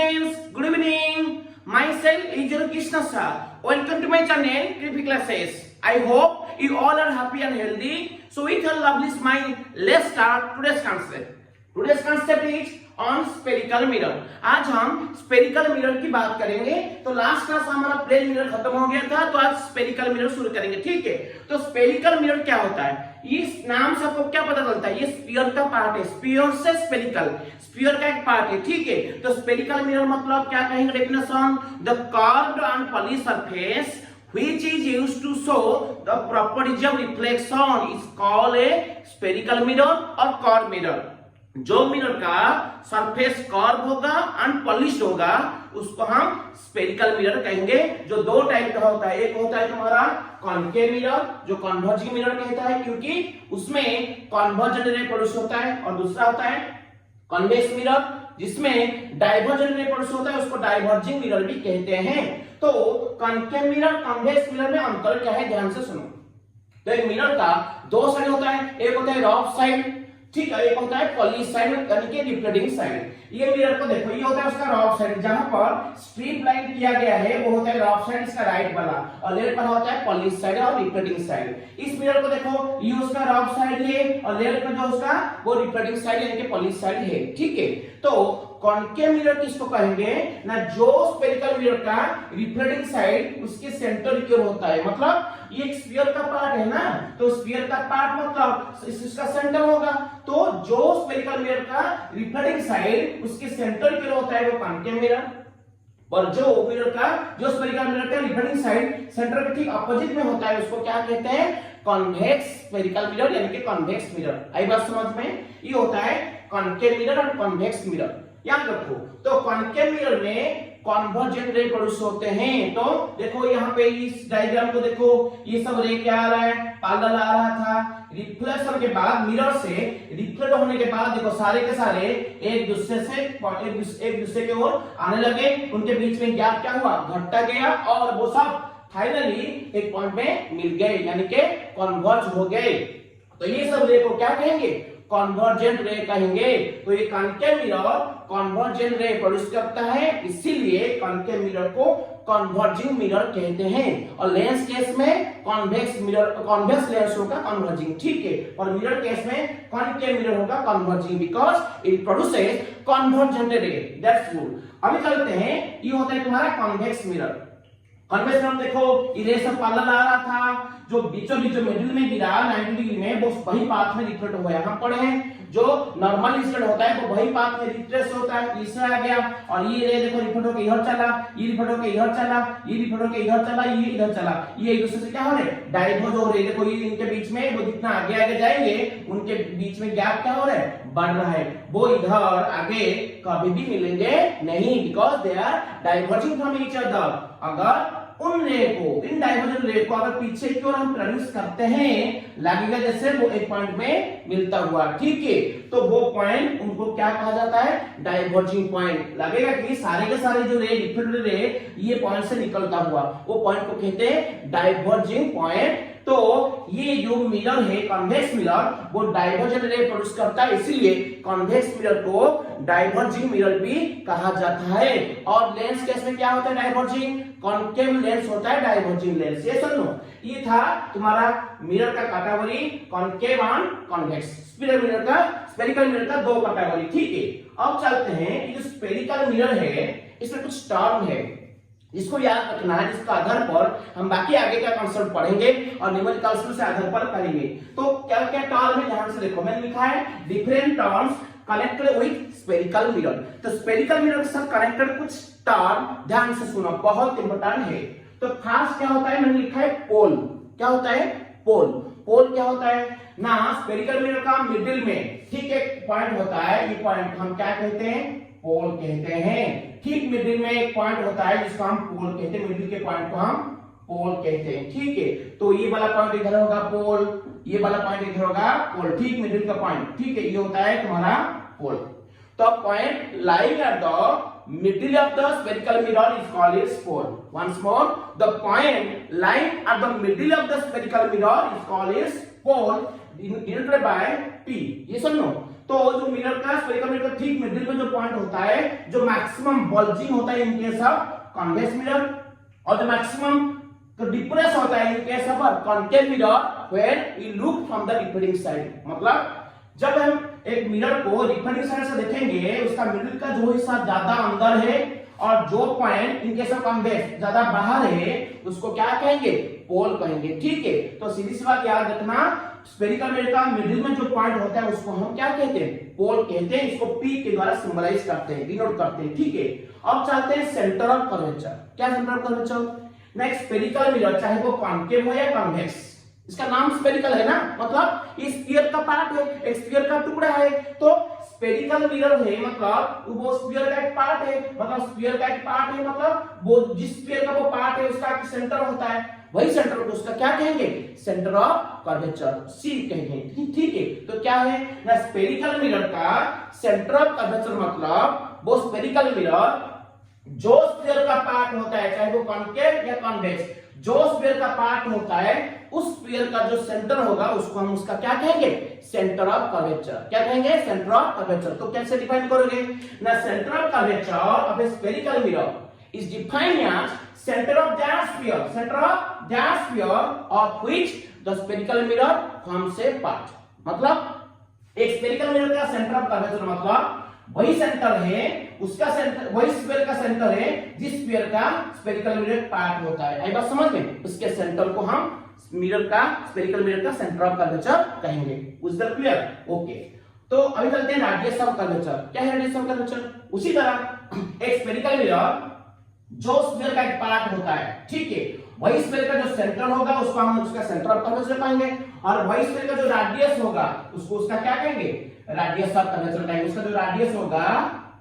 friends, good evening. Myself is your Krishna sir. Welcome to my channel, Kripi Classes. I hope you all are happy and healthy. So with your lovely smile, let's start today's concept. Today's concept is on spherical mirror. आज हम spherical mirror की बात करेंगे. तो last class हमारा plane mirror खत्म हो गया था, तो आज spherical mirror शुरू करेंगे. ठीक है. तो spherical mirror क्या होता है? इस नाम से आपको क्या पता चलता है? ये स्फीयर का पार्ट है. स्फीयर से स्फेरिकल, स्फीयर का एक पार्ट है. ठीक है. तो स्फेरिकल मिरर मतलब क्या कहेंगे definition? The curved and polish surface which is used to show the properties of reflection is called a spherical mirror or curved mirror. जो मिरर का सरफेस कर्व होगा एंड पॉलिश होगा उसको हम स्फेरिकल मिरर कहेंगे. जो दो टाइप का होता है, एक होता है तुम्हारा कॉन्केव मिरर जो कन्वर्जिंग मिरर कहता है क्योंकि उसमें कन्वर्जन रे प्रोड्यूस होता है, और दूसरा होता है कन्वेक्स मिरर जिसमें डाइवर्जन रे प्रोड्यूस होता है, उसको डाइवर्जिंग मिरर भी कहते हैं. तो कॉन्केव मिरर कन्वेक्स मिरर में अंतर क्या है ध्यान से सुनो. तो एक मिरर का दो साइड होता है, एक होता है रफ साइड, ठीक है, एक होता है पॉलिश साइड यानी कि रिफ्लेक्टिंग साइड. ये मिरर को देखो, ये होता है उसका रफ साइड जहां पर स्ट्रिप लाइन किया गया है वो होता है रफ साइड, इसका राइट वाला, और लेफ्ट वाला होता है पॉलिश साइड और रिफ्लेक्टिंग साइड. इस मिरर को देखो, ये उसका रफ साइड है और लेफ्ट में जो उसका वो रिफ्लेक्टिंग साइड यानी कि पॉलिश साइड है. ठीक है. तो कॉन्केव मिरर किसको कहेंगे ना? जो स्फेरिकल मिरर का रिफ्लेक्टिंग साइड उसके सेंटर की ओर होता है. मतलब ये एक स्फीयर का पार्ट है ना, तो स्फीयर का पार्ट मतलब इसका सेंटर होगा. तो जो स्फेरिकल मिरर का रिफ्लेक्टिंग साइड उसके सेंटर की ओर होता है वो कॉन्केव मिरर, और जो मिरर का जो स्फेरिकल मिरर का रिफ्लेक्टिंग साइड सेंटर के ठीक अपोजिट में होता है उसको क्या कहते हैं? कॉन्वेक्स स्फेरिकल मिरर यानी कि कॉन्वेक्स मिरर. आई बात समझ में? ये होता है कॉन्केव मिरर और कॉन्वेक्स मिरर. याद रखो. तो कॉन्केव मिरर में कन्वर्जेंट रे प्रोड्यूस होते हैं. तो देखो यहाँ पे इस डायग्राम को देखो, ये सब रे क्या आ रहा है? पैरेलल आ रहा था. रिफ्लेक्शन के बाद मिरर से रिफ्लेक्ट होने के बाद देखो सारे के सारे एक दूसरे के ओर आने लगे. उनके बीच में गैप क्या हुआ? घटता गया और वो सब फाइनली एक पॉइंट में मिल गए यानी कि कन्वर्ज हो गए. तो ये सब रे को क्या कहेंगे? कन्वर्जेंट रे कहेंगे. तो ये concave mirror convergent ray produce करता है, इसीलिए कॉन्केव मिरर को कन्वर्जिंग मिरर कहते हैं. और लेंस केस में कॉन्वेक्स मिरर, कॉन्वेक्स लेंस होगा कन्वर्जिंग. ठीक है. और मिरर केस में कॉन्केव मिरर होगा converging because it produces convergent ray. That's good. अभी चलते हैं, ये होता है तुम्हारा कॉन्वेक्स मिरर. कन्वेक्स मिरर देखो, ये रे सब पैरेलल आ रहा था, जो बीचों बीच मिडिल में गिरा 90 डिग्री में वो वही पाथ में रिफ्लेक्ट हुआ. हम पढ़े हैं जो नॉर्मल इंसिडेंट होता है वो वही पाथ में रिफ्लेक्ट होता है. इससे आ गया और ये रे देखो रिफ्लेक्ट होकर इधर चला, ये रिफ्लेक्ट होकर इधर चला, ये रिफ्लेक्ट होकर इधर चला, ये इधर चला. ये एक दूसरे से क्या हो रहे? डाइवर्ज हो रहे. देखो ये इनके बीच में वो जितना आगे आगे जाएंगे उनके बीच में गैप क्या हो रहा है? बढ़ रहा है. वो इधर आगे कभी भी मिलेंगे नहीं because they are diverging from each other. अगर उन रे को, इन डाइवर्जेंट रे को अगर पीछे की ओर हम प्रोड्यूस करते हैं लगेगा जैसे वो एक पॉइंट में मिलता हुआ. ठीक है. तो वो पॉइंट उनको क्या कहा जाता है? Diverging point. लगेगा कि सारे के सारे जो रे रिफ्लेक्टेड रे ये पॉइंट से निकलता हुआ वो पॉइंट को कहते हैं डाइवर्जिंग पॉइंट. तो ये जो मिरर है कन्वेक्स मिरर वो डाइवर्जेंट रे प्रोड्यूस करता है, इसीलिए कन्वेक्स मिरर को डाइवर्जिंग मिरर भी कहा जाता है. और लेंस केस में क्या होता है? डाइवर्जिंग. कॉन्केव लेंस होता है डाइवर्जिंग लेंस. ये सुनो, ये था तुम्हारा मिरर का category concave and convex. Spherical mirror का दो कैटेगरी. ठीक है. अब चलते हैं, ये जो स्फेरिकल मिरर है इसमें कुछ टर्म है इसको याद रखना है, जिसका आधार पर हम बाकी आगे का कॉन्सेप्ट पढ़ेंगे और न्यूमेरिकल से आधार पर करेंगे. तो क्या क्या टर्म है ध्यान से देखो. मैंने लिखा है different terms connected with spherical mirror. तो स्फेरिकल मिरर के साथ कनेक्टेड कुछ टर्म ध्यान से सुनो, बहुत इंपॉर्टेंट है. तो फर्स्ट क्या होता है? मैंने लिखा है पोल. क्या होता है? पोल. पोल क्या होता है ना? स्फेरिकल मिरर का मिडिल में ठीक एक पॉइंट होता है, ये पॉइंट हम क्या कहते हैं? पोल कहते हैं. ठीक मिडिल में एक पॉइंट होता है जिसको हम पोल कहते हैं. मिडिल के पॉइंट को हम पोल कहते हैं. ठीक है. तो ये वाला पॉइंट इधर होगा पोल, ये वाला पॉइंट इधर होगा पोल. ठीक मिडिल का पॉइंट. ठीक है. ये होता है तुम्हारा पोल. तो point lying at the middle of the spherical mirror is called as pole. Once more, the point lying at the middle of the spherical mirror is called as pole denoted by P. ये सुनो. तो जो mirror का spherical mirror का ठीक middle में जो point होता है, जो मैक्सिमम बल्जिंग होता है in case of convex mirror, और जो मैक्सिमम डिप्रेस होता है in case of concave mirror when we look from the reflecting side. मतलब जब हम एक मिरर को रिफ्लेक्टिंग साइड से देखेंगे, उसका मिडिल का जो हिस्सा ज्यादा अंदर है और जो point in case of convex ज्यादा बाहर है, उसको क्या कहेंगे? पोल कहेंगे। ठीक है, तो सीधी सी बात याद रखना, स्फेरिकल मिरर का मिडिल में जो पॉइंट होता है उसको हम क्या कहते हैं? पोल कहते हैं। इसको पी के द्वारा सिंबलाइज करते हैं, डिनोट करते हैं। ठीक है, अब चलते हैं सेंटर ऑफ कर्वेचर। क्या centre of curvature? Next spherical mirror, चाहे वो कॉन्केव हो या कॉन्वेक्स, इसका नाम स्फेरिकल है ना, मतलब ये स्फीयर का पार्ट है, एक स्फीयर का टुकड़ा है। तो स्फेरिकल मिरर है मतलब वो स्फीयर का एक पार्ट है, मतलब स्फीयर का एक पार्ट है, मतलब वो जिस स्फीयर का वो पार्ट है उसका सेंटर होता है, वही सेंटर को उसका क्या कहेंगे? सेंटर ऑफ कर्वेचर, सी कहेंगे। ठीक है, तो क्या है ना, स्फेरिकल मिरर का सेंटर ऑफ कर्वेचर मतलब वो स्फेरिकल मिरर जो स्फीयर का पार्ट होता है, चाहे वो कॉन्केव या कॉन्वेक्स, जो स्फीयर का पार्ट होता है उस स्फीयर का जो सेंटर होगा उसको हम उसका क्या कहेंगे? Centre of curvature. क्या कहेंगे? Centre of curvature. तो कैसे डिफाइन करोगे ना? Centre of curvature of a spherical mirror is defined as centre of that sphere, centre of that sphere of which the spherical mirror forms a part. मतलब एक spherical mirror का centre of curvature मतलब वही centre है, उसका centre वही sphere का centre है जिस स्फीयर का स्फेरिकल मिरर पार्ट होता है। आई बात समझ में? उसके सेंटर को हम मिरर का, स्फेरिकल मिरर का सेंटर ऑफ कर्वेचर कहेंगे। Is that clear? ओके, तो अभी चलते हैं रेडियस ऑफ कर्वेचर। क्या है रेडियस ऑफ कर्वेचर? उसी तरह एक स्फेरिकल मिरर जो स्फीयर का एक पार्ट होता है, ठीक है, वही स्फीयर का जो सेंटर होगा उसको हम उसका सेंटर ऑफ कर्वेचर कहेंगे, और वही स्फीयर का जो रेडियस होगा उसको उसका क्या कहेंगे? रेडियस ऑफ कर्वेचर कहेंगे। उसका जो रेडियस होगा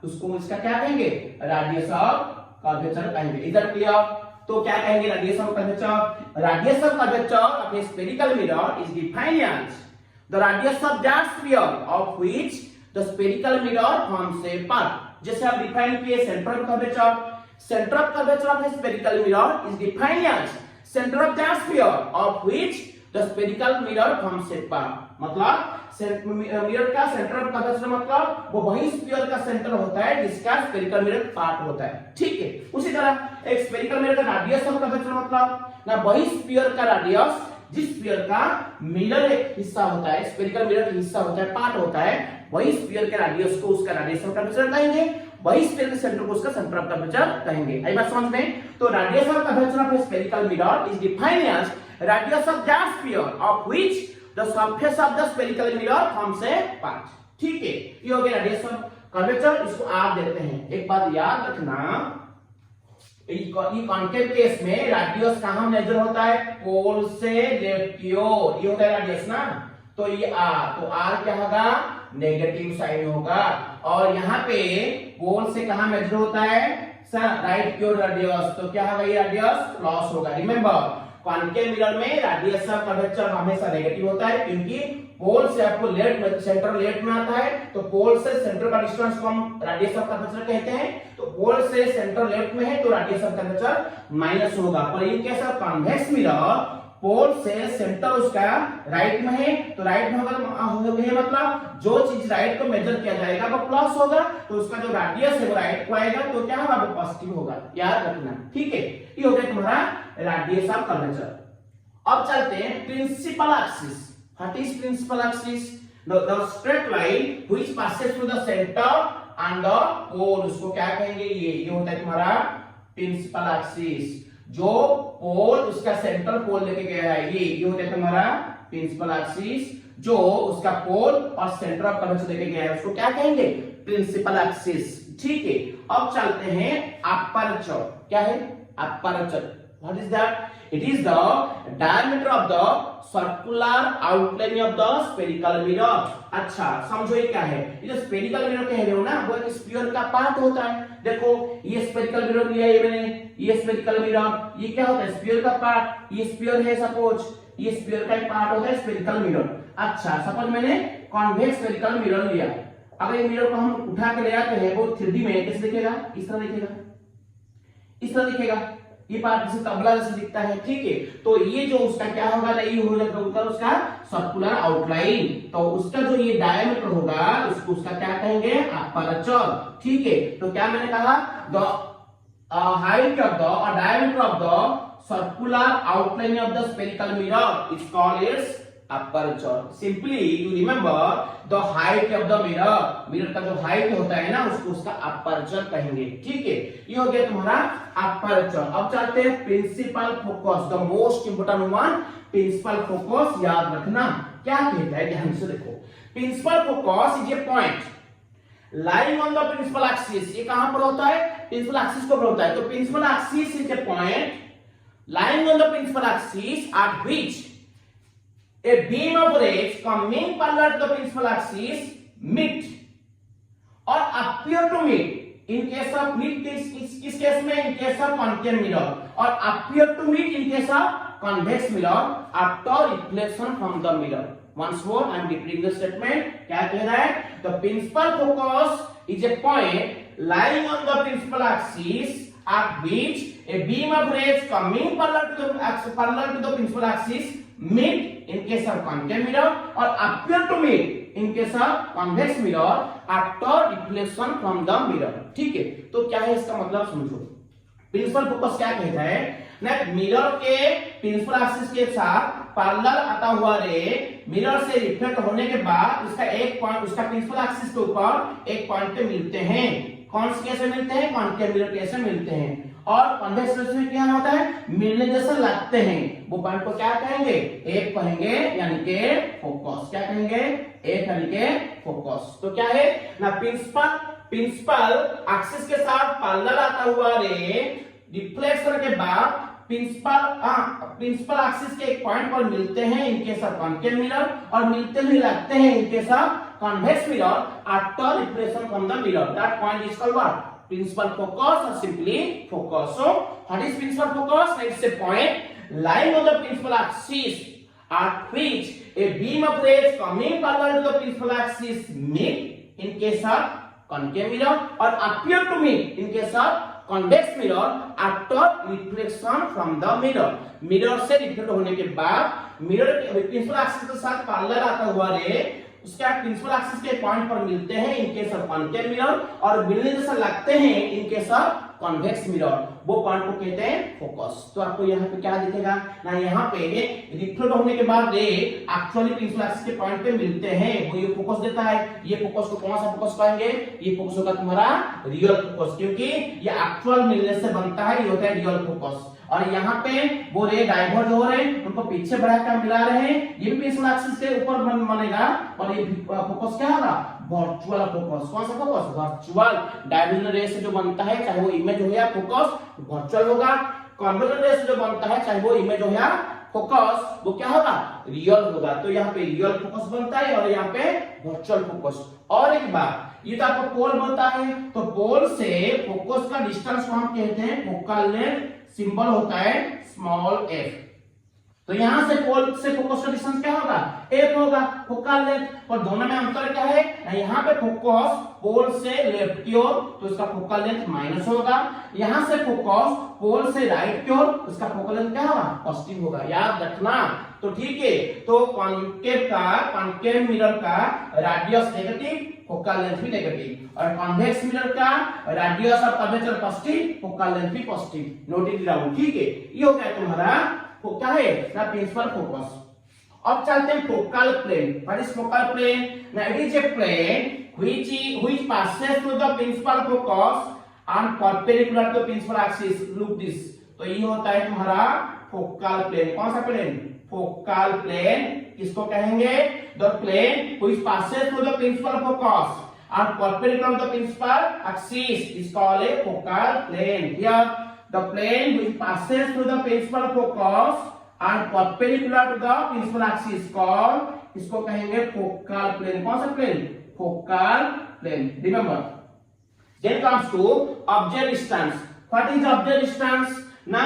उसको इसका क्या कहेंगे? रेडियस ऑफ कर्वेचर कहेंगे। इधर क्लियर? तो क्या कहेंगे? Radius of curvature, radius of curvature of a spherical mirror is defined as the radius of that sphere of which the spherical mirror forms a part. जैसे आप डिफाइन किए centre of curvature, centre of curvature of a spherical mirror is defined as centre of that sphere of which the spherical mirror forms a part. मतलब mirror का centre of curvature मतलब वो वही sphere का centre होता है जिसका spherical mirror part होता है। ठीक है, उसी तरह एक स्फेरिकल मिरर का रेडियस ऑफ कर्वेचर मतलब ना वही स्फीयर का रेडियस जिस स्फीयर का मिरर एक हिस्सा होता है, स्फेरिकल मिरर का हिस्सा होता है, पार्ट होता है, वही स्फीयर के रेडियस को उसका रेडियस ऑफ कर्वेचर कहेंगे, वही स्फीयर के सेंटर को उसका सेंटर ऑफ कर्वेचर कहेंगे। आई बात समझ में? तो radius of curvature of a spherical mirror is defined as radius of that sphere of which the surface of the spherical mirror forms a part। ठीक है, ये हो गया रेडियस ऑफ कर्वेचर। इसको आप देते हैं, एक बात याद रखना, ये कॉन्केव केस में रेडियस कहां मेजर होता है? पोल से लेफ्ट की ओर, ये होता है रेडियस ना। तो ये आर, तो आर क्या होगा? नेगेटिव साइन होगा। और यहाँ पे पोल से कहां मेजर होता है? राइट की ओर रेडियस, तो क्या होगा? ये रेडियस प्लस होगा। रिमेंबर, कॉन्केव मिरर में रेडियस ऑफ कर्वेचर हमेशा नेगेटिव होता है, क्योंकि पोल से आपको लेफ्ट में, सेंटर लेफ्ट में आता है, तो पोल से सेंटर का डिस्टेंस को हम रेडियस ऑफ कर्वेचर कहते हैं। तो पोल से सेंटर लेफ्ट में है तो रेडियस ऑफ कर्वेचर माइनस होगा। पर in case of convex mirror pole से सेंटर उसका राइट में है, तो राइट में होगा मतलब जो चीज राइट को मेजर किया जाएगा वो प्लस होगा, तो उसका जो रेडियस है वो राइट को आएगा, तो क्या होगा? वो पॉजिटिव होगा। याद रखना, ठीक है। ये हो गया तुम्हारा रेडियस ऑफ कर्वेचर। अब चलते हैं principal axis. What is principal axis? The straight line which passes through the centre and the pole, उसको क्या कहेंगे? ये होता है तुम्हारा प्रिंसिपल एक्सिस। जो पोल उसका सेंटर पोल लेके गया है, ये होता है तुम्हारा प्रिंसिपल एक्सिस। जो उसका पोल और सेंटर ऑफ कर्वेचर लेके गया है उसको क्या कहेंगे? Principal axis. ठीक है, अब चलते हैं अपर्चर। क्या है aperture? What is that? It is the diameter of the circular outline of the spherical mirror। अच्छा, समझो ये क्या है? ये जो spherical mirror कह रहे हो ना, वो एक स्फीयर का पार्ट होता है। देखो, ये spherical mirror लिया है मैंने, ये spherical mirror, ये क्या होता है? स्फीयर का पार्ट। ये स्फीयर है, सपोज ये स्फीयर का एक पार्ट होता है spherical mirror। अच्छा, सपोज मैंने कॉन्वेक्स spherical mirror लिया। अगर ये मिरर को हम उठा के ले आते हैं वो 3D में कैसे दिखेगा? इस तरह दिखेगा, इस तरह दिखेगा। ये पार्ट जैसे तबला जैसे दिखता है, ठीक है। तो ये जो उसका क्या होगा ना, ये हो जाएगा उसका सर्कुलर आउटलाइन। तो उसका जो ये डायमीटर होगा उसको उसका क्या कहेंगे, अपर्चर, ठीक है। तो क्या मैंने कहा, the height of the diameter of the circular outline of the spherical mirror is called its aperture. Simply you remember the height of the mirror, mirror का जो हाइट होता है ना उसको उसका अपर्चर कहेंगे, ठीक है। ये हो गया तुम्हारा अपर्चर। अब चलते हैं principal focus, the most important one, principal focus. याद रखना क्या कहता है, ध्यान से देखो। Principal focus is a point lying on the principal axis। ये कहां पर होता है, प्रिंसिपल एक्सिस पर होता है। तो principal axis is a point lying on the principal axis at which a beam of rays coming parallel to the principal axis meet or appear to meet in case of meet किस case में, in case of concave mirror, और appear to meet in case of convex mirror after reflection from the mirror। Once more I am repeating the statement। क्या कह रहा है, the principal focus is a point lying on the principal axis at which a beam of rays coming parallel to the principal axis meet in case of concave mirror or appear to meet in case of convex mirror after reflection from the mirror, ठीक है। तो क्या है इसका मतलब समझो। Principal focus क्या कहता है ना, मिरर के प्रिंसिपल एक्सिस के साथ पैरेलल आता हुआ रे मिरर से रिफ्लेक्ट होने के बाद उसका एक पॉइंट, उसका प्रिंसिपल एक्सिस के ऊपर एक पॉइंट पे मिलते हैं। कौन से कैसे मिलते हैं, कॉन्केव मिरर कैसे मिलते हैं। और कॉन्वेक्स मिरर में क्या होता है, मिलने जैसा लगते हैं। वो पॉइंट को क्या कहेंगे, एक कहेंगे, यानी कि फोकस। क्या कहेंगे, एक यानी कि फोकस। तो क्या है ना, प्रिंसिपल एक्सिस के साथ पैरेलल आता हुआ रे रिफ्लेक्ट करने के बाद प्रिंसिपल एक्सिस के एक पॉइंट पर मिलते हैं इनके साथ कॉन्केव मिरर, और मिलते हुए लगते हैं इनके साथ convex mirror after reflection from the mirror। That point is called what, principal focus or simply focus। So what is principal focus? It's a point lying on the principal axis at which a beam of rays coming parallel to the principal axis meet in case of concave mirror or appear to meet in case of convex mirror after reflection from the mirror। Mirror से reflect होने के बाद mirror principal axis के साथ parallel आता हुआ रे उसका प्रिंसिपल एक्सिस के पॉइंट पर मिलते हैं इनके साथ कॉन्केव मिरर, और मिलने जैसा लगते हैं इनके साथ कॉन्वेक्स मिरर। वो पॉइंट को कहते हैं फोकस। तो आपको यहाँ पे क्या दिखेगा ना, यहाँ पे रिफ्लेक्ट होने के बाद रे एक्चुअली प्रिंसिपल एक्सिस के पॉइंट पे मिलते हैं, वो ये फोकस देता है। ये फोकस को कौन सा फोकस कहेंगे, ये फोकस होगा तुम्हारा रियल फोकस, क्योंकि ये एक्चुअल मिलने से बनता है, ये होता है रियल फोकस। और यहाँ पे वो रे डाइवर्ज हो रहे हैं, उनको पीछे बढ़ाकर मिला रहे हैं, ये भी प्रिंसिपल एक्सिस के ऊपर बनेगा। और ये फोकस क्या होगा, वर्चुअल फोकस। कौन सा फोकस, वर्चुअल। डायगोनल रे से जो बनता है चाहे वो इमेज हो या फोकस, वर्चुअल होगा। कॉन्वेक्स रे से जो बनता है चाहे वो इमेज हो या फोकस, वो क्या होगा, रियल होगा। तो यहाँ पे रियल फोकस बनता है और यहाँ पे वर्चुअल फोकस। और एक बात, ये तो आपको पोल बनता है, तो पोल से फोकस का डिस्टेंस को हम कहते हैं फोकल लेंथ, सिंबल होता है स्मॉल एफ। तो यहां से पोल से फोकस का डिस्टेंस क्या होगा, एफ होगा, फोकल लेंथ। और दोनों में अंतर क्या है, यहाँ पे फोकस पोल से लेफ्ट की ओर तो इसका फोकल लेंथ माइनस होगा, यहाँ से फोकस पोल से राइट की ओर इसका फोकल लेंथ क्या होगा, पॉजिटिव होगा। याद रखना। तो ठीक है, तो कॉन्केव मिरर का रेडियस नेगेटिव, फोकल लेंथ भी नेगेटिव, और कॉन्वेक्स मिरर का रेडियस और कर्वेचर पॉजिटिव, फोकल लेंथ भी पॉजिटिव। नोट इट डाउन, ठीक है। ये हो गया तुम्हारा क्या है ना, प्रिंसिपल फोकस। अब चलते हैं focal plane. What is focal plane, ना it is a plane which passes through the principal focus and perpendicular to the principal axis। look this। तो ये होता है तुम्हारा फोकल प्लेन। कौन सा प्लेन, फोकल प्लेन। किसको कहेंगे, the plane which passes through the principal focus and perpendicular to the principal axis is called a focal plane। Here the plane which passes through the principal focus and perpendicular to the principal axis called, इसको कहेंगे focal plane. कौन सा plane, focal plane. Remember, then comes to object distance। What is object distance? ना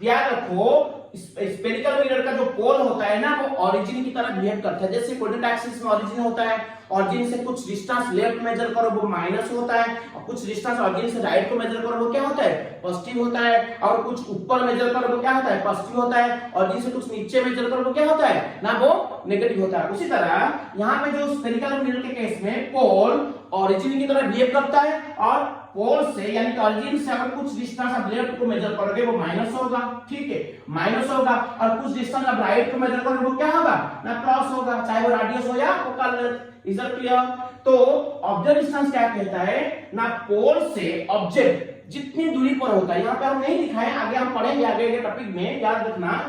याद रखो, spherical mirror का जो पोल होता है ना वो ओरिजिन की तरह बिहेव करता है। जैसे कोऑर्डिनेट एक्सिस में ओरिजिन होता है, ओरिजिन से कुछ डिस्टेंस लेफ्ट मेजर करो वो माइनस होता है, और कुछ डिस्टेंस ओरिजिन से राइट को मेजर करो वो क्या होता है, पॉजिटिव होता है, और कुछ ऊपर मेजर करो वो क्या होता है, पॉजिटिव होता है, और जिसे कुछ नीचे मेजर करो वो क्या होता है ना, वो नेगेटिव होता है। उसी तरह यहाँ पे जो स्फेरिकल मिरर के केस में पोल ओरिजिन की तरह बिहेव करता है, और पोल से यानी कि ओरिजिन से अगर कुछ डिस्टेंस आप लेफ्ट को मेजर करोगे वो माइनस होगा, ठीक है, माइनस होगा, और कुछ डिस्टेंस आप राइट को मेजर करोगे वो क्या होगा ना, प्लस होगा, चाहे वो रेडियस हो या focal length. Is that clear? तो ऑब्जेक्ट डिस्टेंस क्या कहता है ना, पोल से ऑब्जेक्ट जितनी दूरी पर होता है, यहाँ पे हम नहीं लिखा है, आगे हम पढ़ेंगे आगे के टॉपिक में, याद रखना।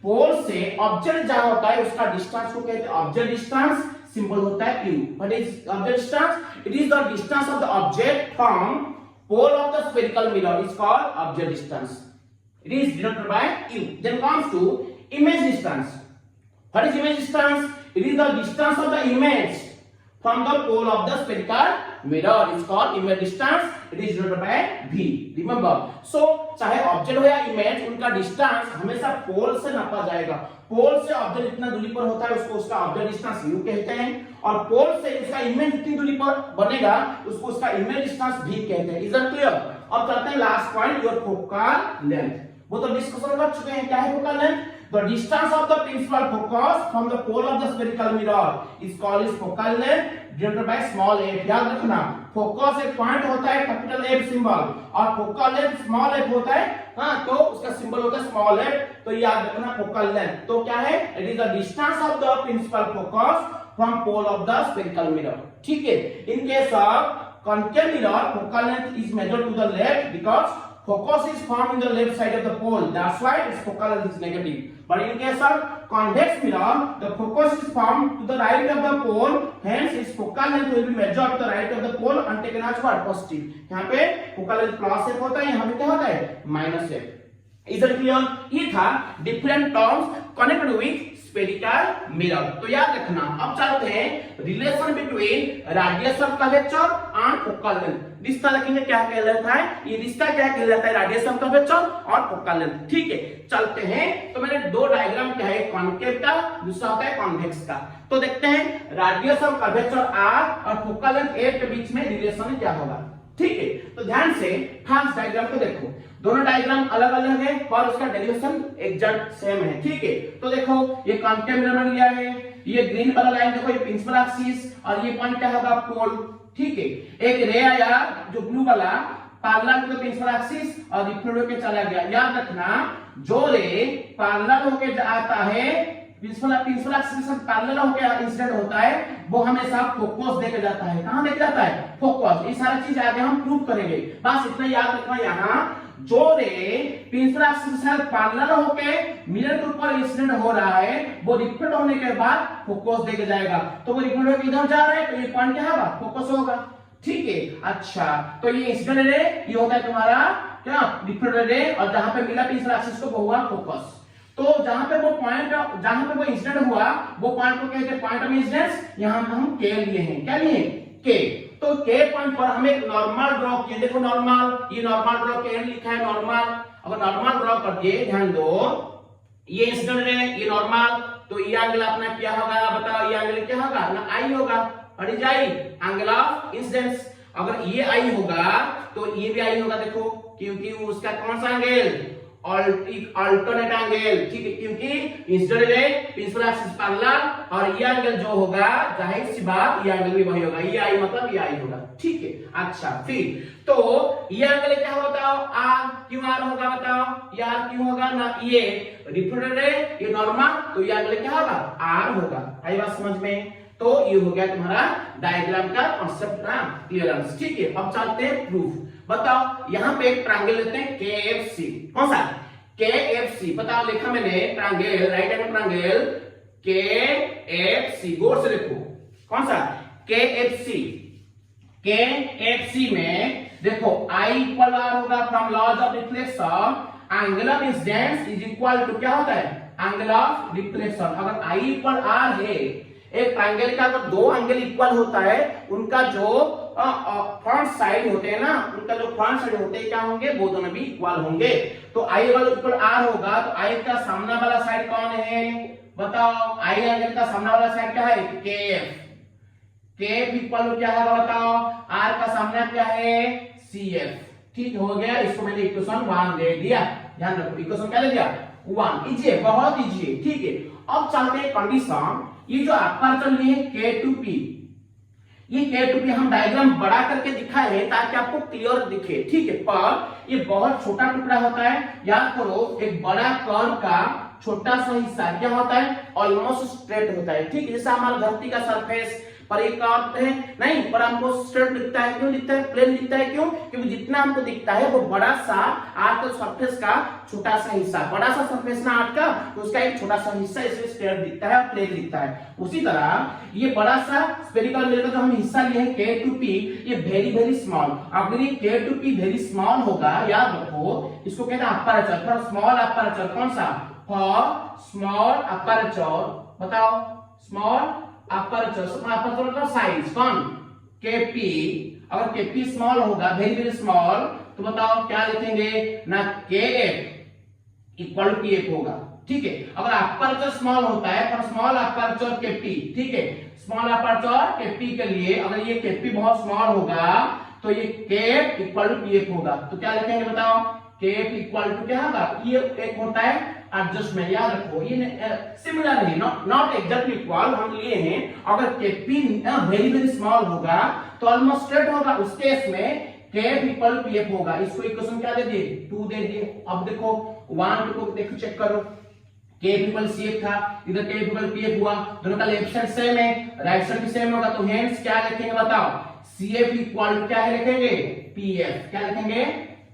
पोल से ऑब्जेक्ट जहां होता है उसका डिस्टेंस को कहते हैं ऑब्जेक्ट डिस्टेंस, सिंबल होता है u। What is object distance? It is the distance of the object from pole of the spherical mirror is called object distance. It is denoted by u। Then comes to image distance. What is image distance? It is the distance of the image from the pole of the spherical mirror is called image distance. It is denoted by v. Remember, so चाहे object हो या image, उनका distance हमेशा पोल से नापा जाएगा। पोल से object जितना दूरी पर होता है उसको उसका ऑब्जेक्ट डिस्टेंस u कहते हैं, और पोल से उसका इमेज जितनी दूरी पर बनेगा उसको उसका इमेज डिस्टेंस v कहते हैं। Is that clear? अब चलते हैं last point, your focal length. वो तो डिस्कशन कर चुके हैं, क्या है focal length? The distance of the principal focus from the pole of the spherical mirror is called as focal length, denoted by small f। याद रखना, फोकस एक पॉइंट होता है कैपिटल F सिंबल, और फोकल लेंथ स्मॉल f होता है, हाँ, तो उसका सिंबल होता है स्मॉल f। तो याद रखना फोकल लेंथ तो क्या है, it is the distance of the principal focus from pole of the spherical mirror. ठीक है, in case of concave mirror focal length is measured to the left because focus is formed in the left side of the pole, that's why its focal length is negative. But in case of convex mirror, the focus is formed to the right of the pole, hence its focal length will be measured to the right of the pole and taken as what, positive। यहाँ पे focal length plus f होता है, यहाँ पे क्या होता है, minus f। Is it clear? ये था different terms connected with spherical mirror. तो याद रखना, अब चलते हैं relation between radius of curvature and focal length. रिश्ता लिखेंगे, क्या कहलाता है ये रिश्ता, क्या कहलाता है, रेडियस ऑफ कर्वेचर और फोकल लेंथ। ठीक है, चलते हैं। तो मैंने दो डायग्राम क्या है, कॉन्केव का, दूसरा होता है कॉन्वेक्स का। तो देखते हैं रेडियस ऑफ कर्वेचर r और फोकल लेंथ a के बीच में रिलेशन क्या होगा। ठीक है, तो ध्यान से खास डायग्राम को देखो, दोनों डायग्राम अलग अलग है पर उसका डेरिवेशन एग्जैक्ट सेम है। ठीक है, तो देखो ये कॉन्केव मिरर लिया है, ये ग्रीन वाला लाइन देखो ये प्रिंसिपल एक्सिस, और ये पॉइंट क्या होगा, पोल। ठीक है, एक रे आया जो ब्लू वाला parallel to the principal axis और रिफ्लेक्ट होकर चला गया। याद रखना, जो रे पैरेलल होकर आता है प्रिंसिपल एक्सिस से पैरेलल होकर इंसिडेंट होता है वो हमेशा फोकस देके जाता है। कहां देके जाता है, फोकस। ये सारी चीज आगे हम प्रूव करेंगे, बस इतना याद रखना। यहाँ जो रे प्रिंसिपल एक्सिस से पैरेलल होकर मिरर के ऊपर इंसिडेंट हो रहा है वो रिफ्लेक्ट होने के बाद फोकस देके जाएगा, तो वो रिफ्लेक्ट होकर इधर जा रहा है तो ये पॉइंट क्या होगा, फोकस होगा। ठीक है, अच्छा, तो ये इंसिडेंट रे ये होता है तुम्हारा क्या, रिफ्लेक्टेड रे, और जहां पे मिला प्रिंसिपल एक्सिस को वो हुआ फोकस। तो जहां पे वो पॉइंट, जहां पे वो इंसिडेंट हुआ वो पॉइंट को कहते हैं पॉइंट ऑफ इंसिडेंस। यहां हम के लिए हैं, क्या लिए, के। तो के पॉइंट पर हम एक नॉर्मल ड्रॉ किए, देखो नॉर्मल, ये नॉर्मल ड्रॉ के लिखा है नॉर्मल। अगर नॉर्मल ड्रॉ कर दिए, ध्यान दो, ये इंसिडेंट है, ये नॉर्मल, तो ये एंगल अपना क्या होगा, बताओ, ये एंगल क्या होगा ना, आई होगा। What is I, angle of incidence. अगर ये आई होगा तो ये भी आई होगा, देखो, क्योंकि उसका कौन सा एंगल, अल्टरनेट एंगल। ठीक है, क्योंकि incident ray principal axis parallel, और ये एंगल जो होगा जाहिर सी बात ये एंगल भी वही होगा, ये आई मतलब ये आई होगा। ठीक है, अच्छा, फिर तो ये एंगल क्या होता है, आर। क्यों आर होगा बताओ, ये आर क्यों होगा ना, ये रिफ्लेक्टेड रे, ये नॉर्मल, तो ये एंगल क्या होगा, आर होगा। आई बात समझ में? तो ये हो गया तुम्हारा डायग्राम का कॉन्सेप्ट ना, क्लियरेंस। ठीक है, अब चलते हैं प्रूफ। बताओ, यहाँ पे एक ट्रायंगल लेते हैं KFC। कौन सा, KFC। बताओ, लिखा मैंने triangle, right angle triangle KFC, गौर से देखो, कौन सा, KFC। KFC में देखो I इक्वल R होगा, from laws of reflection angle of incidence is equal to क्या होता है, एंगल ऑफ रिफ्लेक्शन। अगर I इक्वल R है, एक ट्रायंगल का अगर दो एंगल इक्वल होता है, उनका जो फ्रंट साइड होते हैं ना, उनका जो फ्रंट साइड होते हैं क्या होंगे, वो दोनों भी इक्वल होंगे। तो आई वाला इक्वल आर होगा, तो आई का सामने वाला साइड कौन है बताओ, आई एंगल का सामने वाला साइड क्या है, केएफ। केएफ इक्वल क्या है बताओ, आर का सामने क्या है, सीएफ। ठीक हो गया, इसको मैंने इक्वेशन 1 दे दिया, ध्यान रखो इक्वेशन क्या ले दिया 1। इजी है, बहुत इजी है, ठीक है। अब चलते हैं कंडीशन, ये जो अपर्चर लिए K2P, ये K2P हम डायग्राम बड़ा करके दिखाए हैं ताकि आपको क्लियर दिखे, ठीक है। पर ये बहुत छोटा टुकड़ा होता है, याद करो एक बड़ा कर्व का छोटा सा हिस्सा क्या होता है, ऑलमोस्ट स्ट्रेट होता है, ठीक है। जैसे हमारा धरती का सरफेस पर एक अर्थ है नहीं, पर हमको स्ट्रेट दिखता है, क्यों दिखता है, प्लेन दिखता है, क्यों, क्योंकि जितना हमको दिखता है वो बड़ा सा अर्थ का सरफेस का छोटा सा हिस्सा, बड़ा सा सरफेस ना अर्थ का, तो उसका एक छोटा सा हिस्सा इसलिए स्ट्रेट दिखता है और प्लेन दिखता है। उसी तरह ये बड़ा सा स्फेरिकल मिरर का जो हम हिस्सा लिए हैं K2P, ये वेरी वेरी स्मॉल। अगर ये K2P वेरी स्मॉल होगा, याद रखो इसको कहते हैं अपर्चर, फॉर स्मॉल अपर्चर, कौन सा, फॉर स्मॉल अपर्चर, बताओ स्मॉल अपर्चर, स्मॉल अपर्चर का साइज कौन, Kp। अगर Kp स्मॉल होगा, वेरी वेरी स्मॉल, तो बताओ क्या लिखेंगे ना, Kf इक्वल टू Pf होगा, ठीक है। अगर अपर्चर स्मॉल होता है, पर स्मॉल अपर्चर Kp, ठीक है, स्मॉल अपर्चर Kp के लिए अगर ये Kp बहुत स्मॉल होगा तो ये Kf इक्वल टू Pf होगा, तो क्या लिखेंगे बताओ, Kf इक्वल टू क्या होगा, ये एक होता है एडजस्टमेंट, याद रखो ये सिमिलर है, नॉट एग्जैक्टली इक्वल हम लिए हैं। अगर Kp वेरी वेरी स्मॉल होगा तो ऑलमोस्ट स्ट्रेट होगा, उस केस में Kf इक्वल टू Pf होगा। इसको इक्वेशन क्या दे दिए, 2 दे दिए। अब देखो 1 को देखो, चेक करो, Kf इक्वल Cf था, इधर Kf इक्वल Pf हुआ, दोनों का लेफ्ट साइड सेम है, राइट साइड भी सेम होगा, तो हेंस क्या लिखेंगे बताओ, Cf इक्वल क्या है लिखेंगे, Pf, क्या लिखेंगे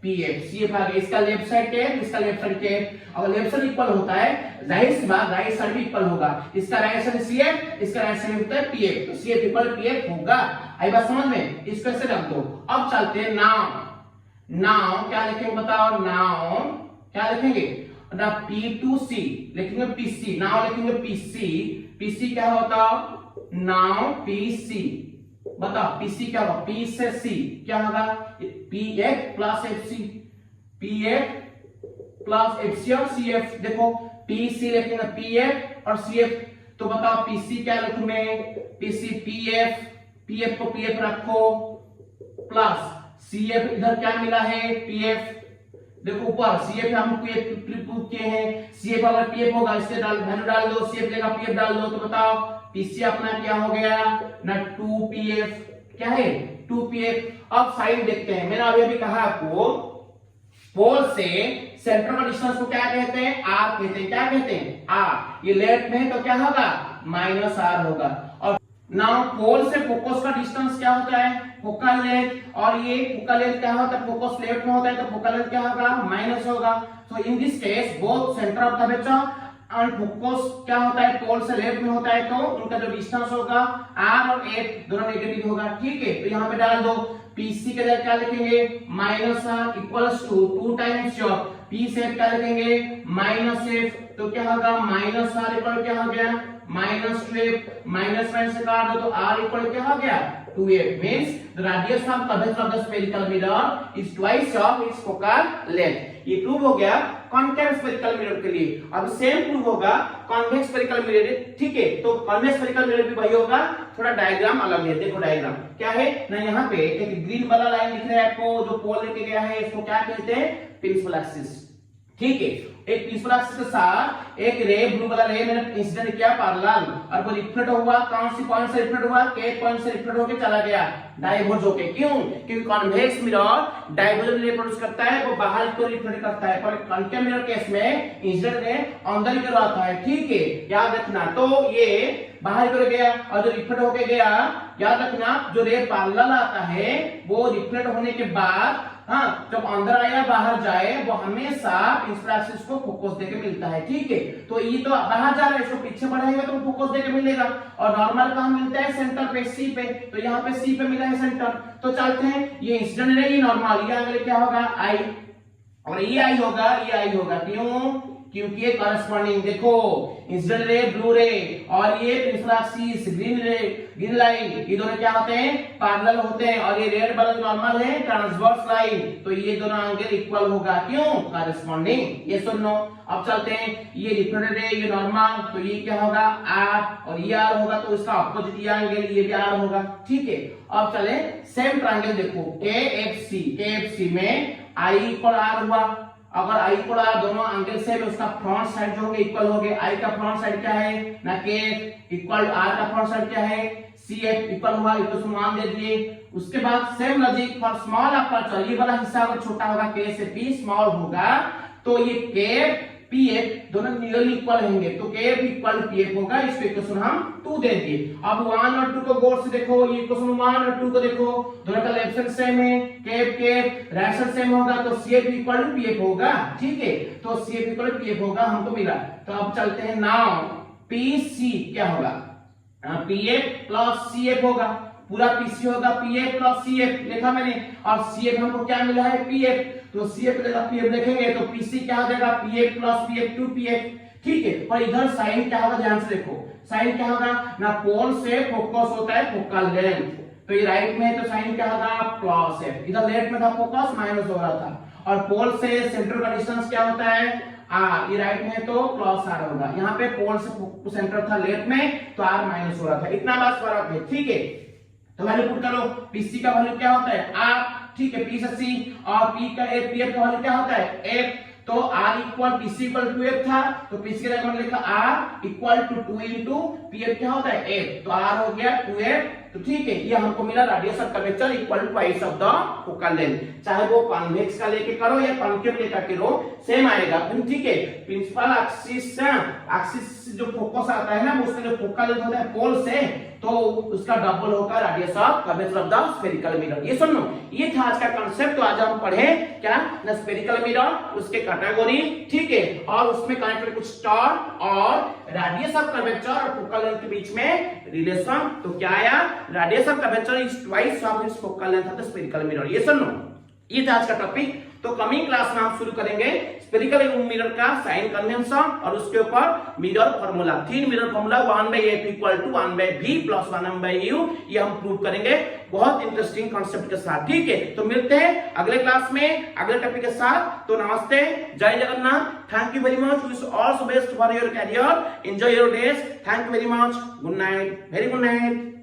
Pf, Cf आ गया, इसका लेफ्ट साइड Kf, इसका लेफ्ट साइड Kf। अगर लेफ्ट साइड इक्वल होता है, जाहिर सी बात राइट साइड भी इक्वल होगा, इसका राइट साइड Cf, इसका राइट साइड होता है Pf, तो Cf इक्वल Pf होगा। आई बात समझ में, इसको ऐसे रख दो। अब चलते हैं नाउ, नाउ क्या लिखेंगे बताओ, नाउ क्या लिखेंगे ना, P2C लिखेंगे PC, नाउ लिखेंगे PC, PC क्या होता, नाउ PC, बताओ PC क्या होगा, P से C क्या होगा, Pf plus FC, Pf plus FC और CF। देखो PC लिखेंगे Pf और CF, तो बताओ PC क्या लिखूं मैं, PC Pf, Pf को Pf रखो प्लस CF, इधर क्या मिला है Pf, देखो ऊपर CF हम प्रूव किए हैं, CF अगर Pf होगा इससे वैल्यू डाल दो, CF जगह Pf डाल दो, तो बताओ PC अपना क्या हो गया ना, 2Pf, क्या है 2Pf। अब साइड देखते हैं, मैंने अभी कहा आपको पोल से सेंटर का डिस्टेंस को क्या कहते हैं, r कहते हैं, क्या कहते हैं r। ये लेफ्ट में है तो क्या होगा -r होगा। और नाउ पोल से फोकस का डिस्टेंस क्या होता है, फोकल लेंथ, और ये फोकल लेंथ क्या होता है, फोकस लेफ्ट में होता है तो फोकल लेंथ क्या होगा माइनस होगा। तो in this case both centre of curvature और फोकस क्या होता है, पोल से लेफ्ट में होता है तो उनका जो डिस्टेंस होगा r और f दोनों नेगेटिव होगा, ठीक है। तो यहाँ पे डाल दो, PC के जगह क्या लिखेंगे -r equals to 2 times of P से क्या लिखेंगे -f, तो क्या होगा -r इक्वल क्या हो गया -2f, -1 से काट दो तो r इक्वल क्या हो गया 2f, means the radius of curvature of the spherical mirror is twice of its focal length। ये प्रूव हो गया कॉन्केव स्फेरिकल मिरर के लिए। अब सेम प्रूव होगा कॉन्वेक्स स्फेरिकल मिरर, ठीक है। तो कॉन्वेक्स स्फेरिकल मिरर भी वही होगा, थोड़ा डायग्राम अलग है। देखो डायग्राम क्या है ना, यहाँ पे एक ग्रीन वाला लाइन दिख रहा है आपको, जो पोल लेके गया है, इसको क्या कहते हैं प्रिंसिपल एक्सिस, ठीक है। एक प्रिंसिपल एक्सिस के साथ एक रे, ब्लू वाला रे मैंने इंसिडेंट किया पैरेलल, और वो रिफ्लेक्ट हुआ, कौन सी पॉइंट से रिफ्लेक्ट हुआ, के पॉइंट से रिफ्लेक्ट होके चला गया डाइवर्ज होके। क्यों, क्योंकि कॉन्वेक्स मिरर डाइवर्जन रे प्रोड्यूस करता है, वो बाहर की ओर रिफ्लेक्ट करता है, पर कॉन्केव मिरर केस में इंसिडेंट रे अंदर की ओर आता है, ठीक है, याद रखना। तो ये बाहर की ओर गया और जो रिफ्लेक्ट होके गया, याद रखना जो रे पैरेलल आता है वो रिफ्लेक्ट होने के बाद जब अंदर आया बाहर जाए वो हमेशा प्रिंसिपल एक्सिस को फोकस देके मिलता है, ठीक है। तो ये तो बाहर जा रहा है, इसको पीछे बढ़ाएगा तो फोकस देके मिलेगा, और नॉर्मल कहां मिलता है सेंटर पे C पे, तो यहाँ पे C पे मिला है सेंटर। तो चलते हैं, ये इंसिडेंट रे, ये नॉर्मल, ये आगे क्या होगा I, और ये I होगा, ये I होगा, क्यों क्योंकि ये करस्पॉन्डिंग देखो इंसिडेंट रे ब्लू रे और ये प्रिंसिपल एक्सिस ग्रीन रे ग्रीन लाइन ये दोनों क्या होते हैं पैरेलल होते हैं और ये रेड वाला नॉर्मल है ट्रांसवर्स लाइन तो ये दोनों एंगल इक्वल होगा क्यों करस्पॉन्डिंग ये सुन लो। अब चलते हैं ये डिफरेंट रे ये नॉर्मल तो ये क्या होगा r और ये r होगा तो इसका ऑपोजिट ये एंगल ये भी r होगा ठीक है। अब चले सेम ट्रायंगल देखो KFC में I इक्वल R हुआ अगर I इक्वल R दोनों एंगल सेम है उसका फ्रंट साइड जो होगा इक्वल हो गए I का फ्रंट साइड क्या है ना KF इक्वल R का फ्रंट साइड क्या है CF इक्वल हुआ इक्वल मान दे दिए। उसके बाद same logic for small aperture ये वाला हिस्सा अगर छोटा होगा K से P स्मॉल होगा तो ये KF PF दोनों नियरली इक्वल होंगे तो KF इक्वल PF होगा। इसको इक्वेशन हम 2 दे दिए। अब 1 और 2 को गौर से देखो ये इक्वेशन 1 और 2 को देखो दोनों का लेफ्ट साइड सेम है KF राइट साइड सेम होगा तो CF इक्वल टू PF होगा ठीक है। तो CF इक्वल टू PF होगा हमको मिला। तो अब चलते हैं नाउ PC क्या होगा PF प्लस CF होगा पूरा PC होगा PF प्लस CF लिखा मैंने और CF हमको क्या मिला है PF तो CF का PF देखेंगे तो PC क्या हो जाएगा PF प्लस PF 2PF ठीक है। और इधर साइन क्या होगा ध्यान से देखो साइन क्या होगा ना पोल से फोकस होता है फोकल लेंथ तो ये राइट में है तो साइन क्या होगा प्लस F इधर लेफ्ट में था फोकस माइनस हो रहा था और पोल से सेंटर का डिस्टेंस क्या होता है R ये राइट में है तो प्लस R होगा। यहाँ पे पोल से सेंटर था लेफ्ट में तो R माइनस हो रहा था इतना बस फर्क है ठीक है। तो वैल्यू पुट करो PC का वैल्यू क्या होता है R ठीक है P से C और P का PF का वैल्यू क्या होता है F तो R equal PC equal to F था तो PC का मैंने लिखा R equal to 2 into PF क्या होता है F तो R हो गया 2F तो ठीक है। ये हमको मिला radius of curvature equal to twice of the focal length चाहे वो कॉन्वेक्स का लेके करो या कॉन्केव लेकर करो सेम आएगा ठीक है। प्रिंसिपल एक्सिस जो फोकस आता है ना उसका जो फोकल लेंथ होता है पोल से तो उसका डबल होगा radius of curvature of the spherical mirror. ये सुनो ये था आज का कांसेप्ट। तो आज हम पढ़े क्या ना स्फेरिकल मिरर उसके कैटेगरी ठीक है और उसमें कनेक्टेड कुछ स्टार और रेडियस ऑफ कर्वेचर और फोकल लेंथ के बीच में रिलेशन। तो क्या आया radius of curvature is twice of its focal length of the spherical mirror. ये सुनो ये था आज का टॉपिक। तो कमिंग क्लास में हम शुरू करेंगे स्फेरिकल मिरर का साइन कन्वेंशन और उसके ऊपर mirror formula 3 mirror formula 1/f equal to 1/v plus 1/u ये हम प्रूव करेंगे बहुत इंटरेस्टिंग कॉन्सेप्ट के साथ ठीक है। तो मिलते हैं अगले क्लास में अगले टॉपिक के साथ। तो नमस्ते जय Jagannath thank you very much wish all the best for your career enjoy your days thank you very much good night very good night.